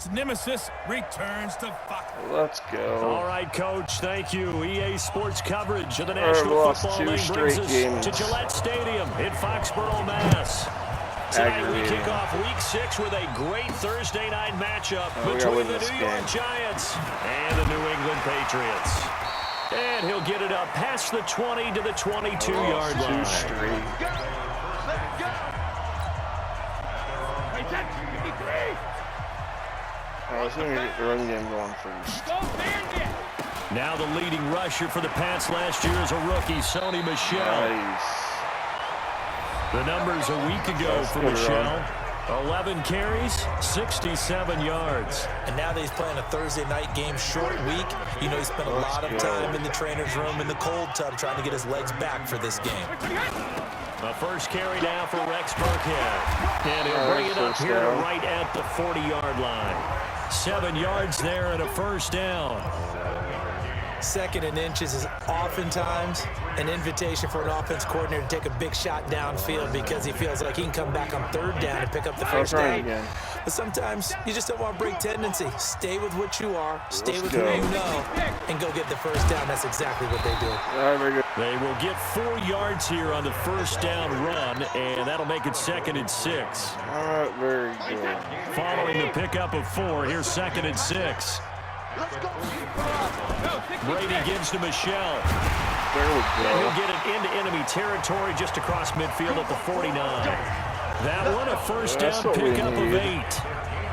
its nemesis returns to Fox. Let's go. All right, Coach. Thank you. EA Sports coverage of the National Football League brings us to Gillette Stadium in Foxborough, Mass. Tonight we kick off Week 6 with a great Thursday night matchup between the New York Giants and the New England Patriots. And he'll get it up past the 20 to the 22-yard line. Let's get the run game going first. Now the leading rusher for the Pats last year is a rookie, Sony Michel. Nice. The numbers a week ago for Michel. 11 carries, 67 yards. And now that he's playing a Thursday night game, short week, you know he spent a lot of time in the trainer's room in the cold tub trying to get his legs back for this game. The first carry now for Rex Burkhead. And he'll bring it up here right at the 40-yard line. 7 yards there and a first down. Second and inches is oftentimes an invitation for an offense coordinator to take a big shot downfield because he feels like he can come back on third down and pick up the first down. But sometimes you just don't want to break tendency. Stay with what you are, stay with who you know, and go get the first down. That's exactly what they do. They will get 4 yards here on the first down run, and that'll make it 2nd and 6. Very good. Following the pickup of 4, here's 2nd and 6. Brady gives to Michel. There we go. And he'll get it into enemy territory just across midfield at the 49. That one a first down pickup of 8.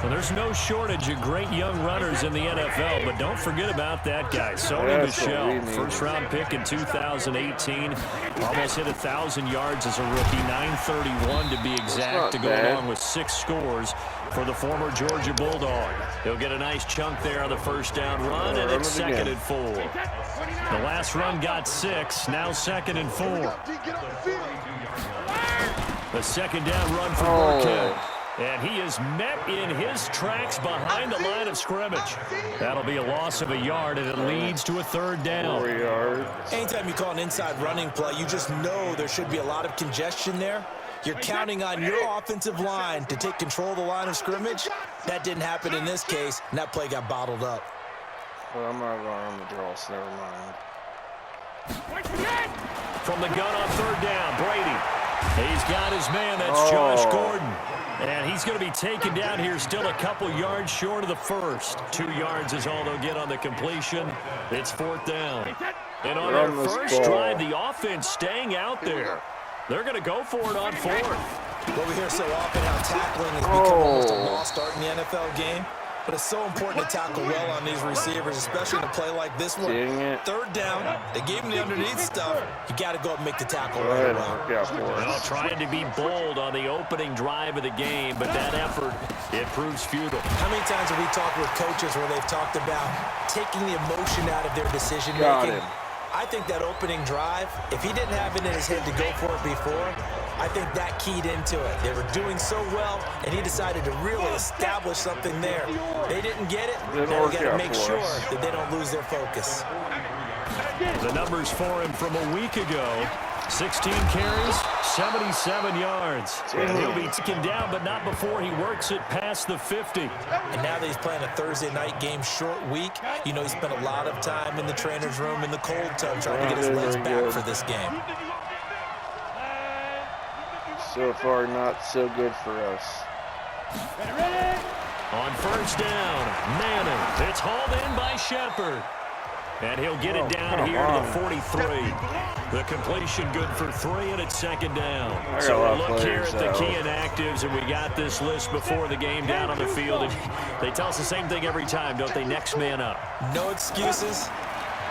Well, there's no shortage of great young runners in the NFL, but don't forget about that guy, Sony Michel. First-round pick in 2018. Almost hit 1,000 yards as a rookie, 931 to be exact, to go along with 6 scores for the former Georgia Bulldog. He'll get a nice chunk there on the first down run, and it's 2nd and 4. The last run got 6, now 2nd and 4. The second down run for Burkhead. And he is met in his tracks behind the line of scrimmage. That'll be a loss of a yard, and it leads to a 3rd down. 4 yards. Anytime you call an inside running play, you just know there should be a lot of congestion there. You're counting on your offensive line to take control of the line of scrimmage. That didn't happen in this case, and that play got bottled up. Well, I'm not going on the draw, so never mind. From the gun on 3rd down, Brady. He's got his man. That's Josh Gordon. And he's going to be taken down here, still a couple yards short of the first. 2 yards is all they'll get on the completion. It's 4th down. And on their first drive, the offense staying out there. They're going to go for it on 4th. Well, we hear so often how tackling has become almost a lost art in the NFL game. But it's so important to tackle well on these receivers, especially in a play like this one. 3rd down, they gave him the underneath stuff. You got to go up and make the tackle right away. Well, trying to be bold on the opening drive of the game, but that effort, it proves futile. How many times have we talked with coaches where they've talked about taking the emotion out of their decision-making? I think that opening drive, if he didn't have it in his head to go for it before, I think that keyed into it. They were doing so well, and he decided to really establish something there. They didn't get it. Now we got to make sure that they don't lose their focus. The numbers for him from a week ago, 16 carries, 77 yards. And he'll be taken down, but not before he works it past the 50. And now that he's playing a Thursday night game, short week, you know he spent a lot of time in the trainer's room in the cold tub trying to get his legs back for this game. So far, not so good for us. On first down, Manning. It's hauled in by Shepard. And he'll get it down here to the 43. The completion good for 3, and it's 2nd down. So we'll look here at the key inactives, and we got this list before the game down on the field. And they tell us the same thing every time, don't they? Next man up. No excuses.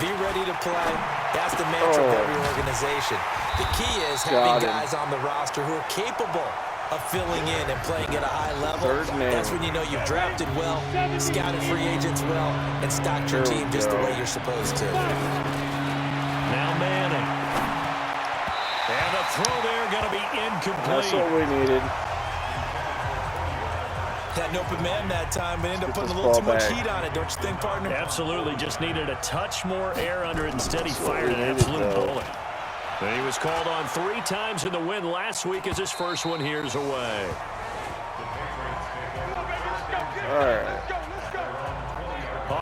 Be ready to play. That's the mantra of every organization. The key is having guys on the roster who are capable of filling in and playing at a high level. That's when you know you've drafted well, scouted free agents well, and stocked your team just the way you're supposed to. Now Manning. And the throw there going to be incomplete. That's what we needed. Had an open man that time, but ended up putting a little too much heat on it, don't you think, partner? Absolutely. Just needed a touch more air under it. Instead, he fired an absolute bullet. And he was called on 3 times in the win last week as his first one here's away. All right.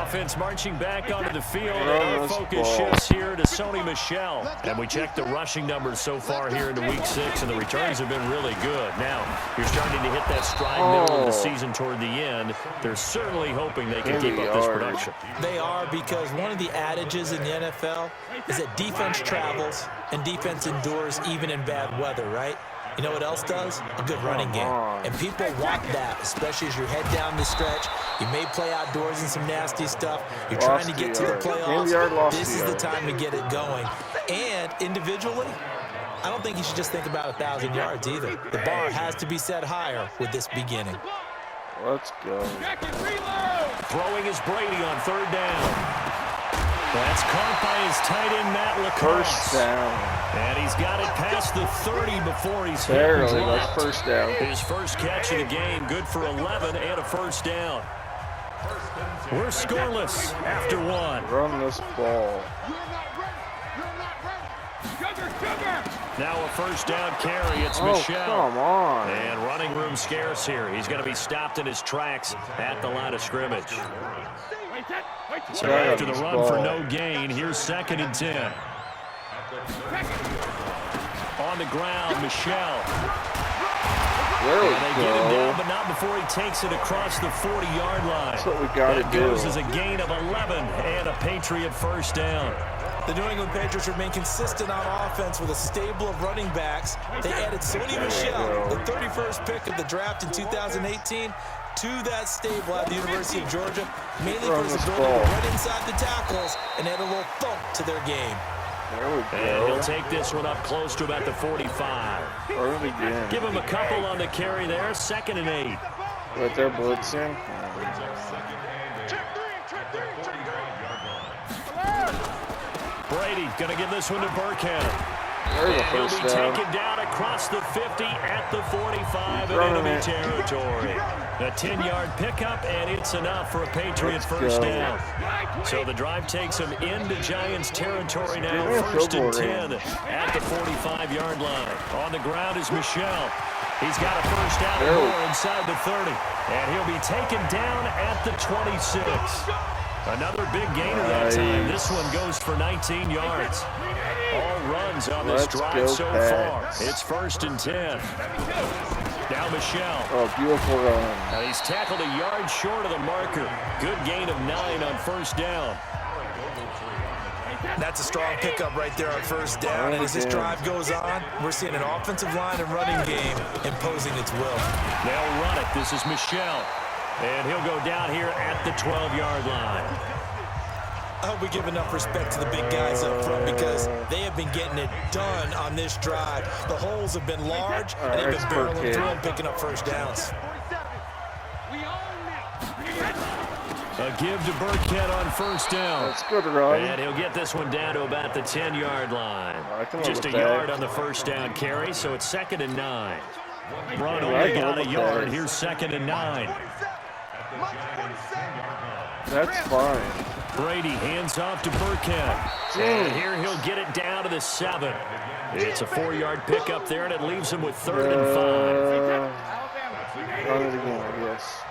offense marching back onto the field, and our focus shifts here to Sony Michel. And we check the rushing numbers so far here into Week 6, and the returns have been really good. Now, you're starting to hit that stride middle of the season toward the end. They're certainly hoping they can keep up this production. They are, because one of the adages in the NFL is that defense travels and defense endures even in bad weather, right? You know what else does? A good running game. And people want that, especially as you head down the stretch. You may play outdoors in some nasty stuff. You're trying to get to the playoffs. This is the time to get it going. And individually, I don't think you should just think about 1,000 yards either. The bar has to be set higher with this beginning. Let's go. Throwing is Brady on 3rd down. That's caught by his tight end, Matt Lacrosse. First down. And he's got it past the 30 before he's hit. Barely, that's first down. His first catch of the game, good for 11 and a first down. We're scoreless after 1. Run this ball. Now a first down carry. It's Michel. Come on. And running room scarce here. He's going to be stopped in his tracks at the line of scrimmage. So after the run for no gain, here's 2nd and 10. On the ground, Michel. There we They get him down, but not before he takes it across the 40-yard line. That's what we got to do. That goes as a gain of 11 and a Patriot first down. The New England Patriots remain consistent on offense with a stable of running backs. They added Sony Michel, the 31st pick of the draft in 2018, to that stable at the University of Georgia, mainly for his ability to run inside the tackles and add a little thump to their game. There we go. And he'll take this one up close to about the 45. Early again. Give him a couple on the carry there. 2nd and 8. But they're blitzing. Brady going to give this one to Burkhead. There's a first He'll be down. taken down across the 50 at the 45 in enemy territory. A 10-yard pickup, and it's enough for a Patriot first down. So the drive takes him into Giants territory now. 1st and 10 at the 45-yard line. On the ground is Michel. He's got a first down and more inside the 30. And he'll be taken down at the 26. Another big gainer that time. This one goes for 19 yards. All runs on this drive so far. It's 1st and 10. Now Michel. Oh, beautiful run. And he's tackled a yard short of the marker. Good gain of 9 on first down. That's a strong pickup right there on first down. And as this drive goes on, we're seeing an offensive line and running game imposing its will. They'll run it. This is Michel. And he'll go down here at the 12-yard line. I hope we give enough respect to the big guys up front because they have been getting it done on this drive. The holes have been large, and they've been barreling through and picking up first downs. A give to Burkhead on first down. That's good run. And he'll get this one down to about the 10-yard line. Just a yard on the first down carry, so it's 2nd and 9. Run only got a yard. Here's 2nd and 9. That's fine. Brady hands off to Burkhead. And here he'll get it down to the 7. It's a 4-yard pickup there, and it leaves him with 3rd and 5. Run it again, I guess.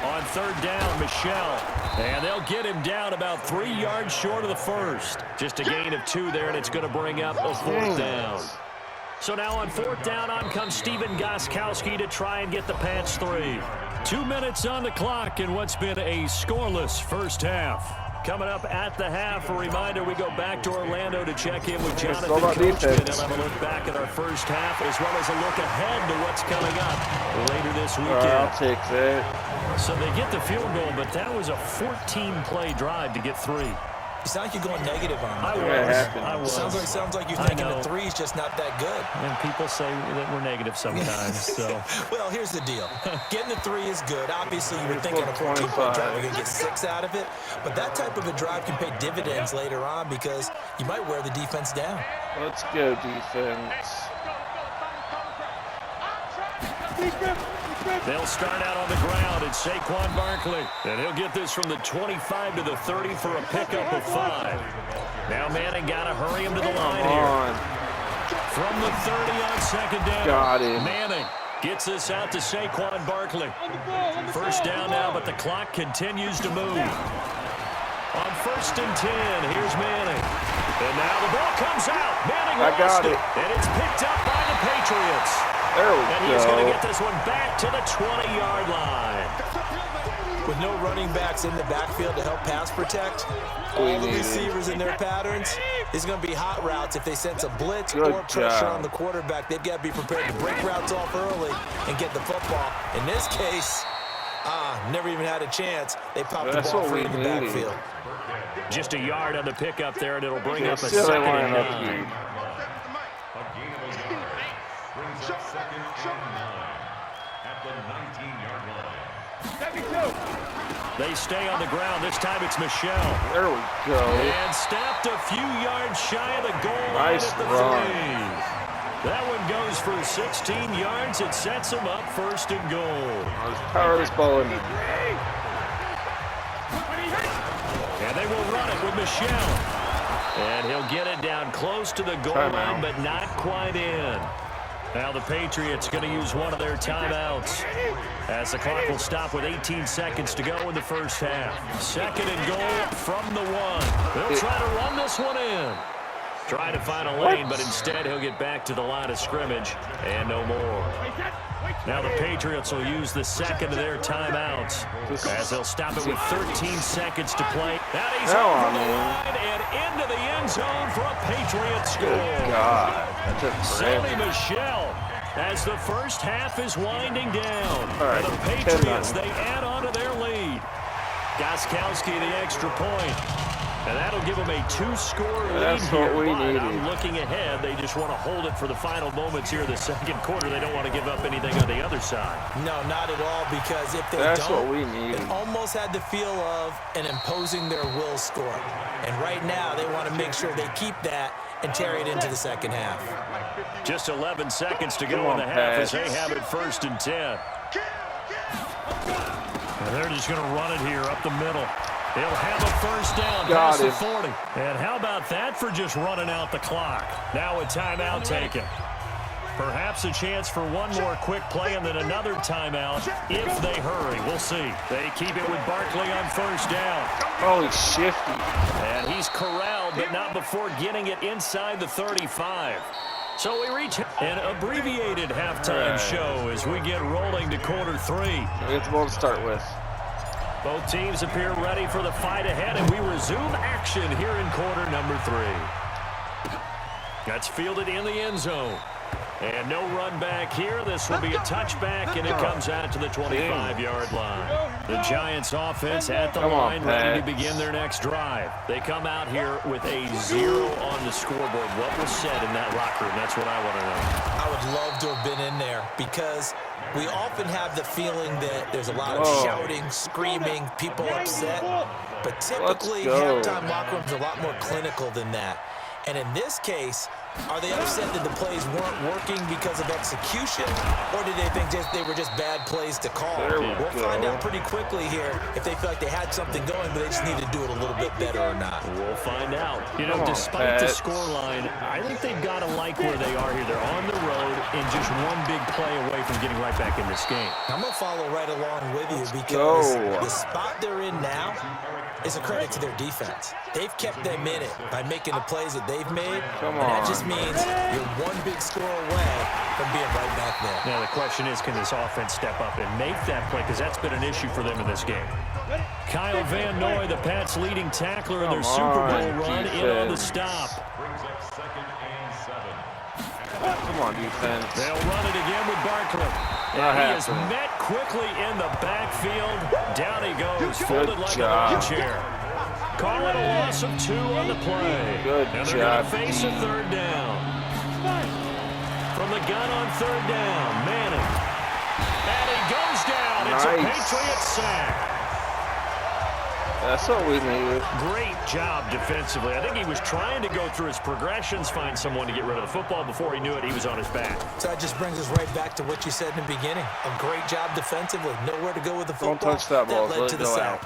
On 3rd down, Michel. And they'll get him down about 3 yards short of the first. Just a gain of 2 there, and it's going to bring up a 4th down. So now on 4th down, on comes Steven Gostkowski to try and get the Pats 3. 2 minutes on the clock in what's been a scoreless first half. Coming up at the half, a reminder, we go back to Orlando to check in with Jonathan Coachman and have a look back at our first half, as well as a look ahead to what's coming up later this weekend. I'll take that. So they get the field goal, but that was a 14-play drive to get 3. You sound like you're going negative on I me. was. Sounds like you're thinking the 3's just not that good. And people say that we're negative sometimes. So. Well, here's the deal. Getting the 3 is good. Obviously, you were thinking a 14-point drive, you're going to get 6 out of it. But that type of a drive can pay dividends later on because you might wear the defense down. Let's go, defense. They'll start out on the ground. It's Saquon Barkley. And he'll get this from the 25 to the 30 for a pickup of 5. Now Manning got to hurry him to the line here. From the 30 on 2nd down. Got him. Manning. Gets this out to Saquon Barkley. First down now, but the clock continues to move. On 1st and 10, here's Manning. And now the ball comes out. Manning lost it. And it's picked up by the Patriots. There we and he's going to get this one back to the 20-yard line. With no running backs in the backfield to help pass protect, all the receivers in their patterns, there's going to be hot routes if they sense a blitz or pressure on the quarterback. They've got to be prepared to break routes off early and get the football. In this case, never even had a chance. They popped the ball free in the backfield. Just a yard on the pickup there, and it'll bring up a 2nd and 9. They stay on the ground. This time it's Michelle. There we go. And stopped a few yards shy of the goal line at the 3. That one goes for 16 yards. It sets him up 1st and goal. Let's power this ball in. And they will run it with Michelle. And he'll get it down close to the goal line, but not quite in. Now the Patriots going to use one of their timeouts as the clock will stop with 18 seconds to go in the first half. 2nd and goal from the 1. They'll try to run this one in. Try to find a lane, but instead he'll get back to the line of scrimmage and no more. Now the Patriots will use the 2nd of their timeouts as they'll stop it with 13 seconds to play. Now he's over the line and into the end zone for a Patriots score. Good God. Sammy Michelle as the first half is winding down. And the Patriots, they add on to their lead. Gostkowski the extra point. And that'll give them a 2-score lead here. But I'm looking ahead. They just want to hold it for the final moments here in the 2nd quarter. They don't want to give up anything on the other side. No, not at all, because if they it almost had the feel of an imposing their will score. And right now, they want to make sure they keep that and carry it into the 2nd half. Just 11 seconds to go in the half as they have it 1st and 10. And they're just going to run it here up the middle. They'll have a first down past the 40. And how about that for just running out the clock? Now a timeout taken. Perhaps a chance for one more quick play and then another timeout if they hurry. We'll see. They keep it with Barkley on first down. Oh, he's shifty. And he's corralled, but not before getting it inside the 35. So we reach an abbreviated halftime show as we get rolling to quarter 3. It's the ball to start with. Both teams appear ready for the fight ahead, and we resume action here in quarter number 3. That's fielded in the end zone. And no run back here. This will be a touchback, and it comes out to the 25-yard line. The Giants offense at the line, ready to begin their next drive. They come out here with a 0 on the scoreboard. What was said in that locker room? That's what I want to know. I would love to have been in there because we often have the feeling that there's a lot of shouting, screaming, people upset. But typically, halftime locker rooms are a lot more clinical than that. And in this case, are they upset that the plays weren't working because of execution, or did they think they were just bad plays to call? We'll find out pretty quickly here if they feel like they had something going, but they just need to do it a little bit better or not. We'll find out. You know, despite the scoreline, I think they've got to like where they are here. They're on the road and just one big play away from getting right back in this game. I'm going to follow right along with you because the spot they're in now is a credit to their defense. They've kept them in it by making the plays that they've made. And that just means you're one big score away from being right back there. Now the question is, can this offense step up and make that play? Because that's been an issue for them in this game. Kyle Van Noy, the Pats' leading tackler in their Super Bowl run, in on the stop. Come on, defense. They'll run it again with Barkley. And he is met quickly in the backfield. Down he goes, folded like a lawn chair. Call it a loss of 2 on the play. And they're going to face a 3rd down. From the gun on 3rd down, Manning. And he goes down. It's a Patriot sack. That's what we needed. Great job defensively. I think he was trying to go through his progressions, find someone to get rid of the football. Before he knew it, he was on his back. So that just brings us right back to what you said in the beginning. A great job defensively. Nowhere to go with the football. Don't touch that ball. That led to the sack.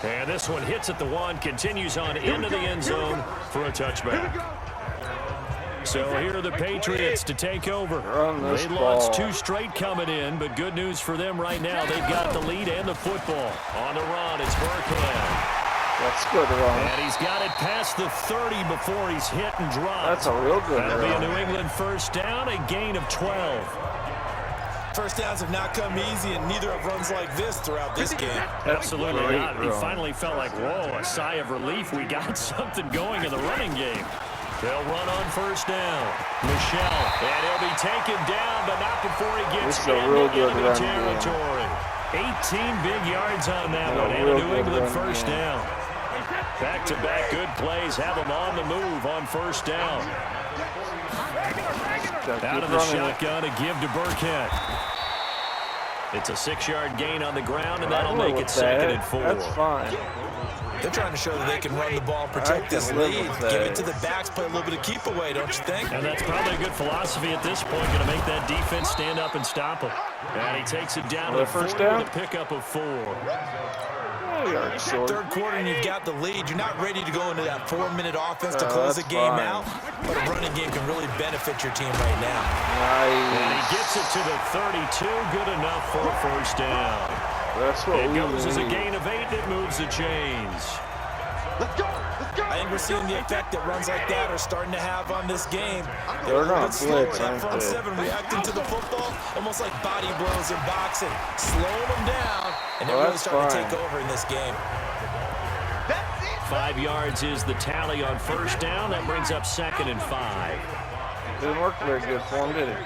And this one hits at the 1, continues on into the end zone for a touchback. So here are the Patriots to take over. They lost 2 straight coming in, but good news for them right now. They've got the lead and the football. On the run, it's Burkhead. That's good run. And he's got it past the 30 before he's hit and dropped. That's a real good That'll run. be a New England first down, a gain of 12. First downs have not come easy, and neither have runs like this throughout this game. Absolutely not. He finally felt like, whoa, a sigh of relief. We got something going in the running game. They'll run on first down. Michelle, and he'll be taken down, but not before he gets into enemy territory. 18 big yards on that one, and a New England first down. Back-to-back good plays have them on the move on first down. Out of the shotgun, a give to Burkhead. It's a 6-yard gain on the ground, and that'll make it 2nd and 4. That's fine. They're trying to show that they can run the ball, protect this lead, give it to the backs, play a little bit of keep away, don't you think? And that's probably a good philosophy at this point, going to make that defense stand up and stop him. And he takes it down to the first down with a pickup of 4. Third quarter and you've got the lead. You're not ready to go into that 4-minute offense to close the game out, but a running game can really benefit your team right now. Nice. And he gets it to the 32, good enough for a first down. That's what it we goes need. as a gain of 8, it moves the chains. Let's go. I think we're seeing the effect that runs like that are starting to have on this game. They're not blitz, that front 7 reacting to the football, almost like body blows in boxing, slowing them down, and they're really starting to take over in this game. 5 yards is the tally on first down. That brings up 2nd and 5. Didn't work very good for him, did it?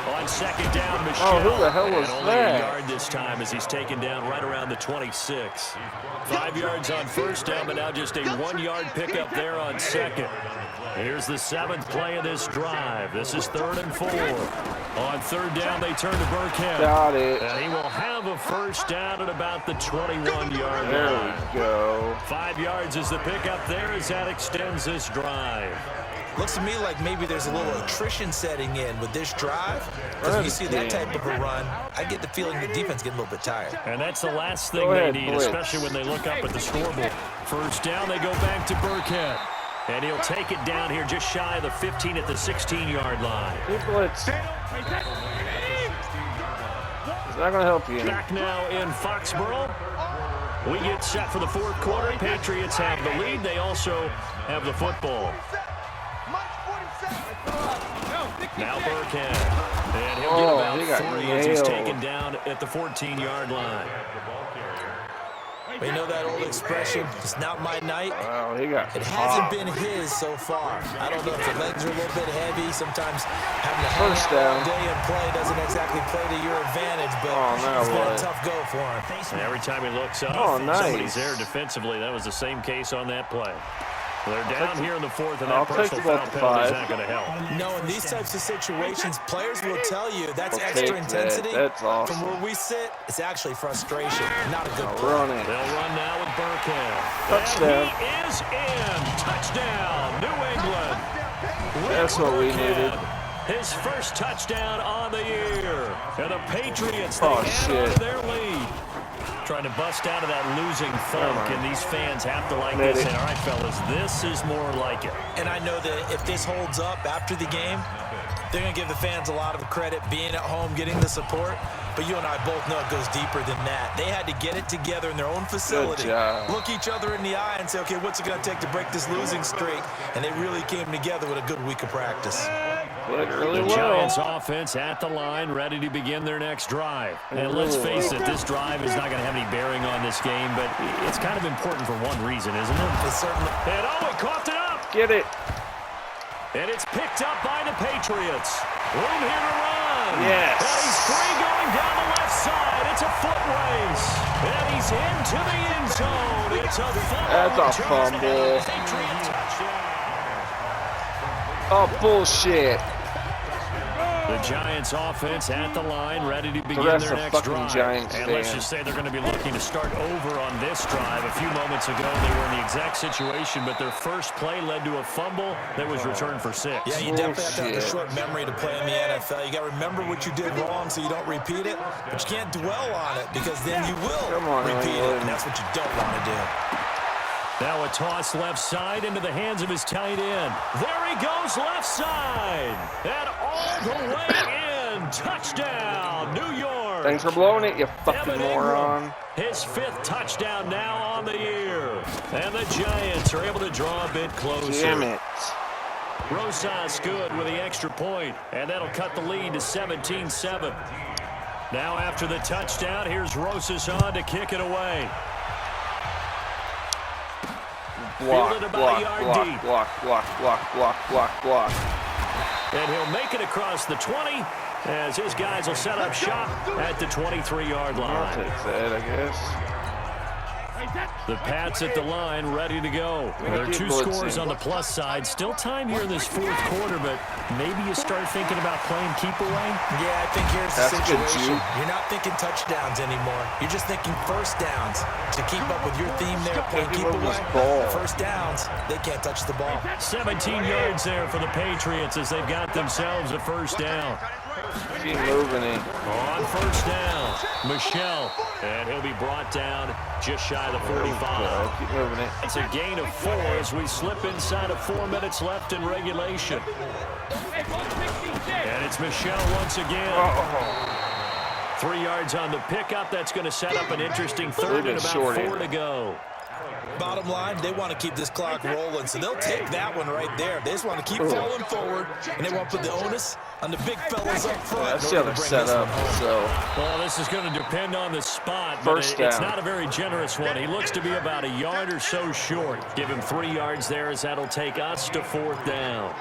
On 2nd down, Michelle. Oh, who the hell was only that? a yard this time as he's taken down right around the 26. 5 yards on first down, but now just a 1-yard pickup there on 2nd. Here's the 7th play of this drive. This is 3rd and 4. On 3rd down, they turn to Burkhead. Got it. And he will have a first down at about the 21-yard line. There we go. 5 yards is the pickup there as that extends this drive. Looks to me like maybe there's a little attrition setting in with this drive. Because if you see that type of a run, I get the feeling the defense getting a little bit tired. And that's the last thing they need, especially when they look up at the scoreboard. First down, they go back to Burkhead. And he'll take it down here just shy of the 15 at the 16-yard line. Big blitz. It's not going to help you. Back now in Foxborough. We get set for the 4th quarter. Patriots have the lead. They also have the football. Now Burkhead. And he'll get about 3 as he's taken down at the 14-yard line. We know that old expression, it's not my night. Wow, he got It hasn't been his so far. I don't know if the legs are a little bit heavy. Sometimes having to hang out all day and play doesn't exactly play to your advantage, but it's been a tough go for him. And every time he looks up, somebody's there defensively. That was the same case on that play. They're down here in the 4th, and that personal foul penalty is not going to help. No, in these types of situations, players will tell you that's extra intensity. That's awesome. From where we sit, it's actually frustration. Not a good play. They'll run now with Burkhead. Touchdown. And he is in. Touchdown, New England. That's what we needed. His first touchdown on the year. And the Patriots, they add on to their lead. Trying to bust out of that losing funk, and these fans have to like this. And all right, fellas, this is more like it. And I know that if this holds up after the game, they're going to give the fans a lot of credit being at home, getting the support. But you and I both know it goes deeper than that. They had to get it together in their own facility, look each other in the eye and say, okay, what's it going to take to break this losing streak? And they really came together with a good week of practice. The Giants offense at the line, ready to begin their next drive. And let's face it, this drive is not going to have any bearing on this game, but it's kind of important for one reason, isn't it? It certainly. And he coughed it up. Get it. And it's picked up by the Patriots. Room here to run. Yes. And he's free going down the left side. It's a foot race. And he's into the end zone. It's a fumble. That's a fumble. Oh, bullshit. The Giants offense at the line, ready to begin their next drive. And let's just say they're going to be looking to start over on this drive. A few moments ago, they were in the exact situation, but their first play led to a fumble that was returned for 6. Yeah, you definitely have to have a short memory to play in the NFL. You got to remember what you did wrong so you don't repeat it, but you can't dwell on it because then you will repeat it, and that's what you don't want to do. Now a toss left side into the hands of his tight end. There he goes left side. And all the way in. Touchdown, New York. Thanks for blowing it, you fucking moron. His 5th touchdown now on the year. And the Giants are able to draw a bit closer. Damn it. Rosas good with the extra point, and that'll cut the lead to 17-7. Now after the touchdown, here's Rosas on to kick it away. Block, Fielded block, about a yard block, deep. block, block, block, block, block, block. And he'll make it across the 20 as his guys will set up shop at the 23-yard I'll line. take that, I guess. The Pats at the line, ready to go. There are 2 scores on the plus side. Still time here in this 4th quarter, but maybe you start thinking about playing keep away? Yeah, I think here's the situation. You're not thinking touchdowns anymore. You're just thinking first downs. To keep up with your theme there, playing keep away. First downs, they can't touch the ball. 17 yards there for the Patriots as they've got themselves a first down. Keep moving it. On first down, Michelle, and he'll be brought down just shy of the 45. Keep moving it. It's a gain of 4 as we slip inside of 4 minutes left in regulation. And it's Michelle once again. 3 yards on the pickup. That's going to set up an interesting 3rd and about 4 to go. Bottom line, they want to keep this clock rolling, so they'll take that one right there. They just want to keep falling forward, and they want to put the onus on the big fellas up front. Yeah, that's the other setup, so. Well, this is going to depend on the spot, but it's not a very generous one. He looks to be about a yard or so short. Give him 3 yards there as that'll take us to 4th down.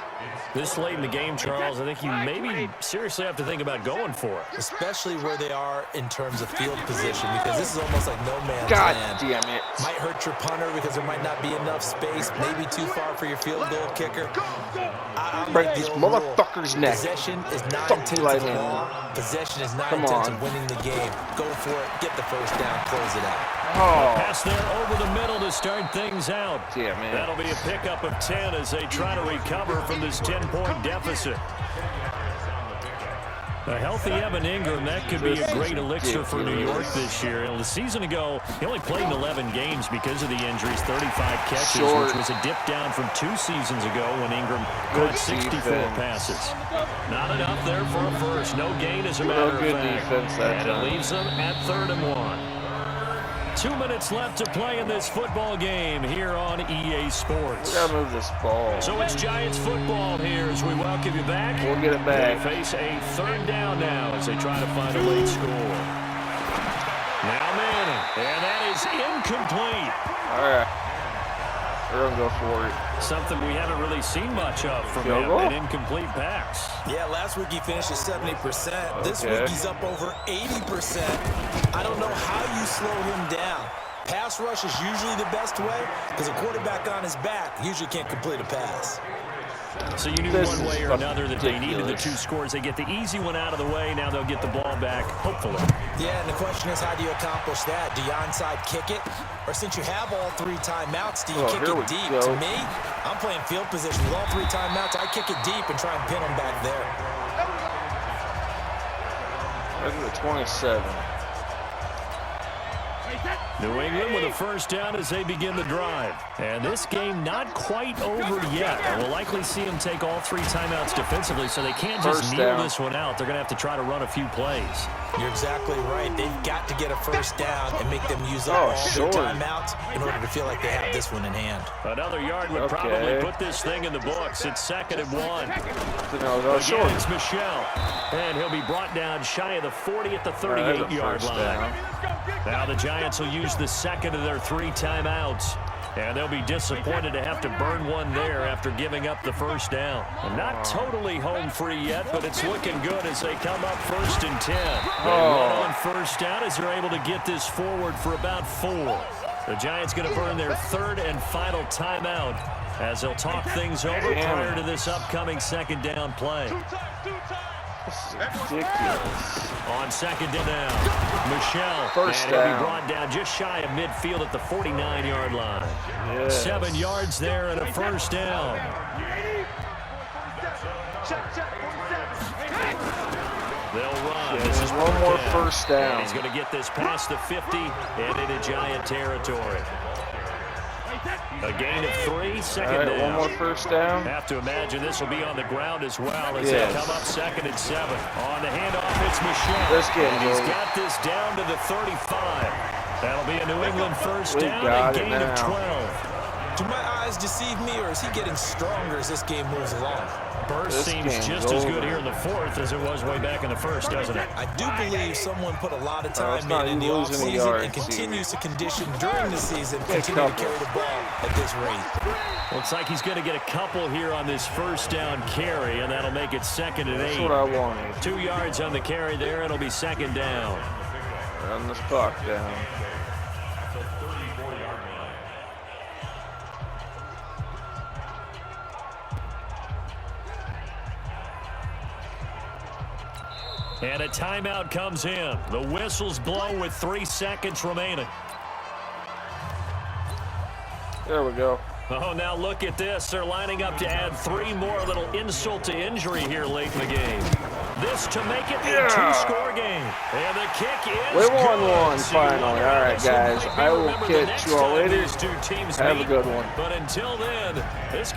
This late in the game, Charles, I think you maybe seriously have to think about going for it. Especially where they are in terms of field position, because this is almost like no man's God land. damn it. Might hurt your punter because there might not be enough space, maybe too far for your field goal kicker. Break these motherfuckers' neck. Possession is 9/10 of the law. Possession is 9/10 of winning the game. Go for it, get the first down, close it out. Pass there over the middle to start things out. Damn it. That'll be a pickup of 10 as they try to recover from this 10-point deficit. A healthy Evan Ingram, that could be a great elixir for New York this year. And a season ago, he only played in 11 games because of the injuries, 35 catches, which was a dip down from 2 seasons ago when Ingram caught 64 passes. Not enough there for a first. No gain as a matter of fact. And it leaves them at 3rd and 1. 2 minutes left to play in this football game here on EA Sports. We gotta move this ball. So it's Giants football here as we welcome you back. We'll get it back. They face a 3rd down now as they try to find a late score. Now Manning, and that is incomplete. All right. We're going to go for it. Something we haven't really seen much of from him, an incomplete pass. Yeah, last week he finished at 70%. This week he's up over 80%. I don't know how you slow him down. Pass rush is usually the best way because a quarterback on his back usually can't complete a pass. So you knew one way or another that they needed the 2 scores. They get the easy one out of the way. Now they'll get the ball back, hopefully. Yeah, and the question is, how do you accomplish that? Do you onside kick it? Or since you have all 3 timeouts, do you kick it deep? To me, I'm playing field position with all 3 timeouts. I kick it deep and try and pin them back there. Look at the 27. New England with a first down as they begin the drive. And this game not quite over yet. And we'll likely see them take all 3 timeouts defensively, so they can't just kneel this one out. They're going to have to try to run a few plays. You're exactly right. They've got to get a first down and make them use up all their timeouts in order to feel like they have this one in hand. Another yard would probably put this thing in the books. It's 2nd and 1. Again, it's Michelle. And he'll be brought down shy of the 40 at the 38-yard line. Now the Giants will use the 2nd of their 3 timeouts. And they'll be disappointed to have to burn one there after giving up the first down. And not totally home free yet, but it's looking good as they come up 1st and 10. They run on first down as they're able to get this forward for about 4. The Giants going to burn their 3rd and final timeout as they'll talk things over prior to this upcoming 2nd down play. ridiculous. On 2nd down, Michelle. First and down. He'll be brought down just shy of midfield at the 49-yard line. Yes. 7 yards there and a first down. They'll run. Yeah, this is one more first down. And he's going to get this past the 50 and into Giant territory. A gain of 3, second All right, down. one more first down. Have to imagine this will be on the ground as well as Yes. they come up 2nd and 7. On the handoff, it's Michelle. This game's He's over. got this down to the 35. That'll be a New England first We down got and it gain of now. 12. Do my eyes deceive me, or is he getting stronger as this game moves along? Burst This seems game's just as good over. here in the 4th as it was way back in the 1st, doesn't it? I do believe someone put a lot of it's time not in the you losing the offseason yards, and see. continues to condition during the season, Get a continue to couple. carry the ball at this rate. Looks like he's going to get a couple here on this first down carry, and that'll make it 2nd and 8. That's what I wanted. 2 yards on the carry there. It'll be 2nd down. Run this clock down. And a timeout comes in. The whistle's blown with 3 seconds remaining. There we go. Oh, now look at this. They're lining up to add 3 more, little insult to injury here late in the game. This to make it a 2-score game. And the kick is We won good. one So you finally. wonder All how right, this one guys. might be I will remembered the catch next you all time later. these two teams Have a meet. good one. But until then, this game